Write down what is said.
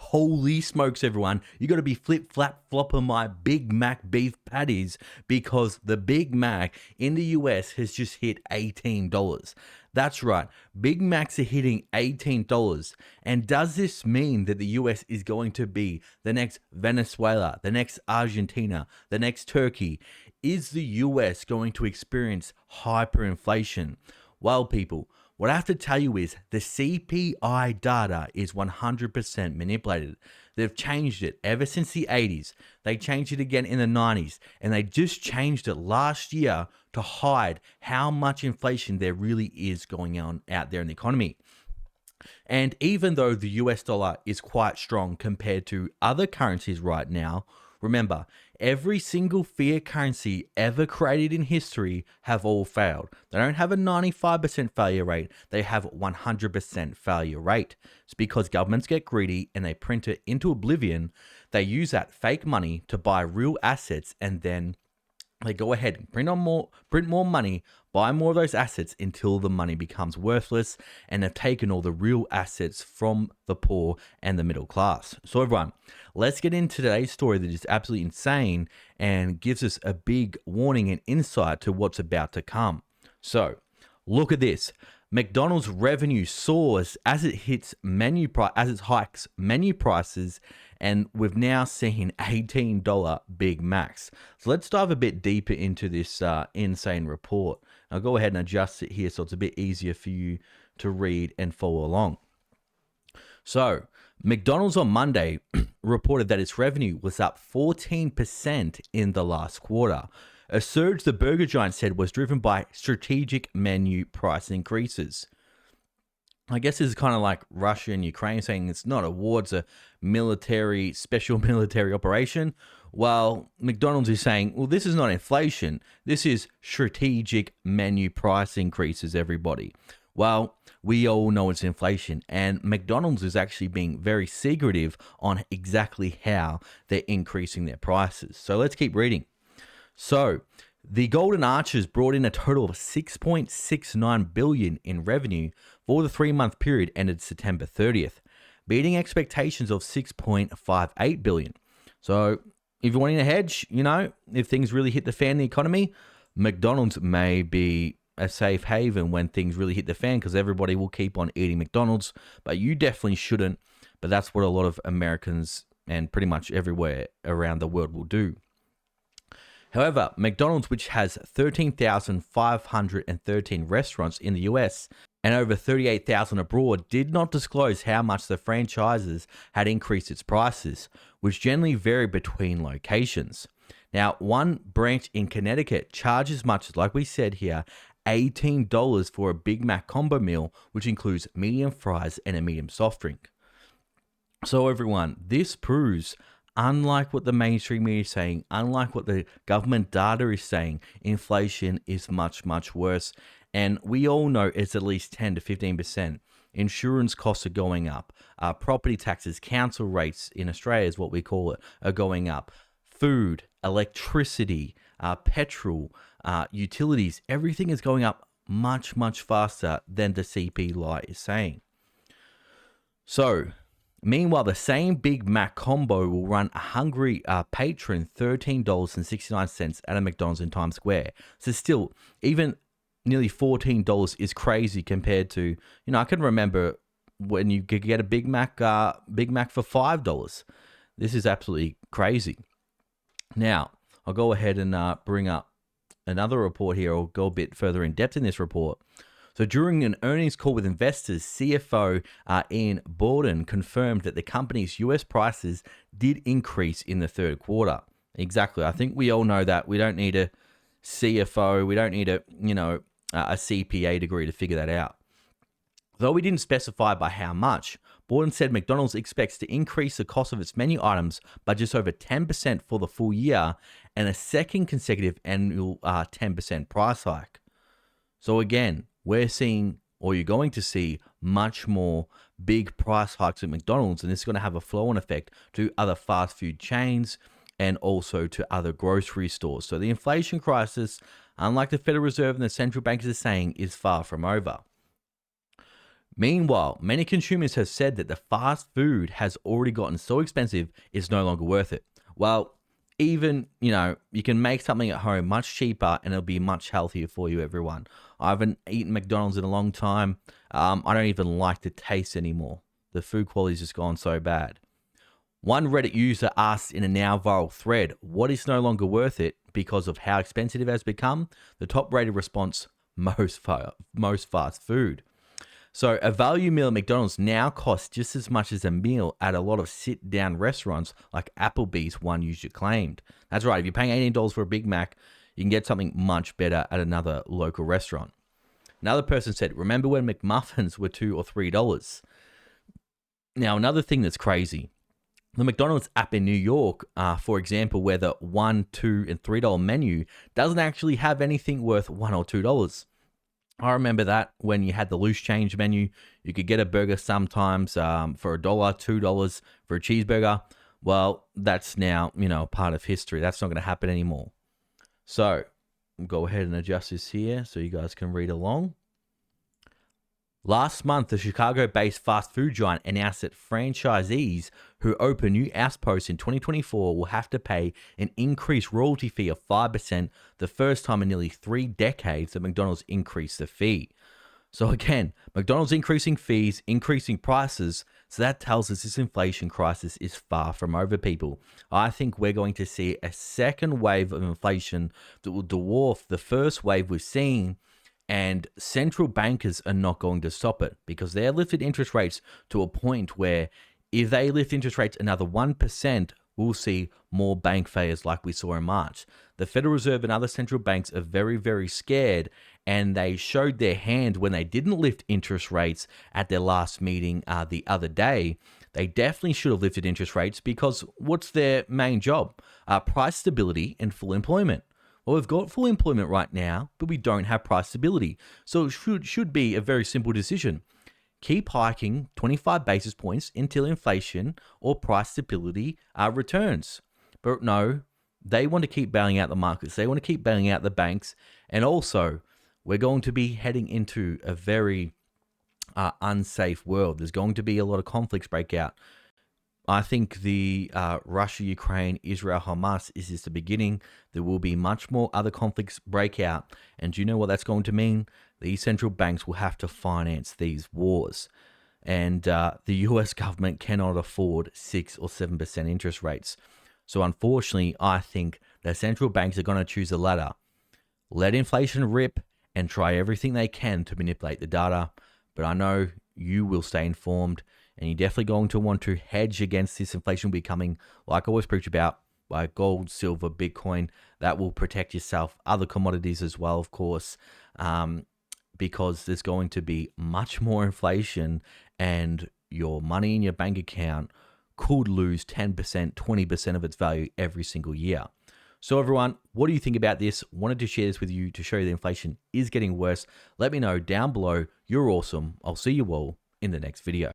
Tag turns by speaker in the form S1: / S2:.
S1: Holy smokes, everyone. You got to be flip, flap, flopping my Big Mac beef patties because the Big Mac in the US has just hit $18. That's right. Big Macs are hitting $18. And does this mean that the US is going to be the next Venezuela, the next Argentina, the next Turkey? Is the US going to experience hyperinflation? Well, people, what I have to tell you is the CPI data is 100% manipulated. They've changed it ever since the 80s. They changed it again in the 90s. And they just changed it last year to hide how much inflation there really is going on out there in the economy. And even though the US dollar is quite strong compared to other currencies right now, remember, every single fiat currency ever created in history have all failed. They don't have a 95% failure rate. They have 100% failure rate. It's because governments get greedy and they print it into oblivion. They use that fake money to buy real assets, and then they go ahead and print more money, buy more of those assets until the money becomes worthless, and they've taken all the real assets from the poor and the middle class. So everyone, let's get into today's story that is absolutely insane and gives us a big warning and insight to what's about to come. So look at this. McDonald's revenue soars as it hikes menu prices, and we've now seen $18 Big Macs. So let's dive a bit deeper into this insane report. I'll go ahead and adjust it here so it's a bit easier for you to read and follow along. So McDonald's on Monday reported that its revenue was up 14% in the last quarter. A surge, the burger giant said, was driven by strategic menu price increases. I guess this is kind of like Russia and Ukraine saying it's not a war, it's a special military operation. While McDonald's is saying, well, this is not inflation. This is strategic menu price increases, everybody. Well, we all know it's inflation, and McDonald's is actually being very secretive on exactly how they're increasing their prices. So let's keep reading. So, the Golden Arches brought in a total of $6.69 billion in revenue for the 3-month period ended September 30th, beating expectations of $6.58 billion. So, if you're wanting a hedge, if things really hit the fan in the economy, McDonald's may be a safe haven when things really hit the fan because everybody will keep on eating McDonald's, but you definitely shouldn't. But that's what a lot of Americans and pretty much everywhere around the world will do. However, McDonald's, which has 13,513 restaurants in the US and over 38,000 abroad, did not disclose how much the franchises had increased its prices, which generally vary between locations. Now, one branch in Connecticut charges as much as, like we said here, $18 for a Big Mac combo meal, which includes medium fries and a medium soft drink. So everyone, this proves, unlike what the mainstream media is saying, unlike what the government data is saying, inflation is much, much worse. And we all know it's at least 10 to 15%. Insurance costs are going up. Property taxes, council rates in Australia is what we call it, are going up. Food, electricity, petrol, utilities, everything is going up much, much faster than the CPI is saying. So, meanwhile, the same Big Mac combo will run a hungry patron $13.69 at a McDonald's in Times Square. So still, even nearly $14 is crazy compared to, I can remember when you could get a Big Mac for $5. This is absolutely crazy. Now, I'll go ahead and bring up another report here. I'll go a bit further in depth in this report. So during an earnings call with investors, CFO Ian Borden confirmed that the company's US prices did increase in the third quarter. Exactly. I think we all know that. We don't need a CFO. We don't need a CPA degree to figure that out. Though we didn't specify by how much, Borden said McDonald's expects to increase the cost of its menu items by just over 10% for the full year and a second consecutive annual 10% price hike. So again, we're seeing, or you're going to see, much more big price hikes at McDonald's, and this is going to have a flow-on effect to other fast food chains and also to other grocery stores. So the inflation crisis, unlike the Federal Reserve and the central bankers are saying, is far from over. Meanwhile, many consumers have said that the fast food has already gotten so expensive it's no longer worth it. Well, even, you can make something at home much cheaper and it'll be much healthier for you, everyone. I haven't eaten McDonald's in a long time. I don't even like the taste anymore. The food quality's just gone so bad. One Reddit user asked in a now viral thread, what is no longer worth it because of how expensive it has become? The top rated response, most fast food. So a value meal at McDonald's now costs just as much as a meal at a lot of sit-down restaurants like Applebee's, one user claimed. That's right, if you're paying $18 for a Big Mac, you can get something much better at another local restaurant. Another person said, remember when McMuffins were $2 or $3? Now, another thing that's crazy, the McDonald's app in New York, for example, where the $1, $2, and $3 menu doesn't actually have anything worth $1 or $2. I remember that when you had the loose change menu, you could get a burger sometimes for $1, $2 for a cheeseburger. Well, that's now, part of history. That's not going to happen anymore. So we'll go ahead and adjust this here so you guys can read along. Last month, the Chicago-based fast food giant announced that franchisees who open new outposts in 2024 will have to pay an increased royalty fee of 5%, the first time in nearly 3 decades that McDonald's increased the fee. So again, McDonald's increasing fees, increasing prices, so that tells us this inflation crisis is far from over, people. I think we're going to see a second wave of inflation that will dwarf the first wave we've seen. And central bankers are not going to stop it because they're lifted interest rates to a point where if they lift interest rates another 1%, we'll see more bank failures like we saw in March. The Federal Reserve and other central banks are very, very scared, and they showed their hand when they didn't lift interest rates at their last meeting the other day. They definitely should have lifted interest rates because what's their main job? Price stability and full employment. Well, we've got full employment right now, but we don't have price stability. So it should be a very simple decision. Keep hiking 25 basis points until inflation or price stability returns. But no, they want to keep bailing out the markets. They want to keep bailing out the banks. And also, we're going to be heading into a very unsafe world. There's going to be a lot of conflicts break out. I think the Russia, Ukraine, Israel, Hamas is just the beginning. There will be much more other conflicts break out. And do you know what that's going to mean? These central banks will have to finance these wars. And the US government cannot afford 6 or 7% interest rates. So unfortunately, I think the central banks are going to choose the latter. Let inflation rip and try everything they can to manipulate the data. But I know you will stay informed. And you're definitely going to want to hedge against this inflation becoming, like I always preach about, by gold, silver, Bitcoin. That will protect yourself. Other commodities as well, of course, because there's going to be much more inflation and your money in your bank account could lose 10%, 20% of its value every single year. So everyone, what do you think about this? Wanted to share this with you to show you that inflation is getting worse. Let me know down below. You're awesome. I'll see you all in the next video.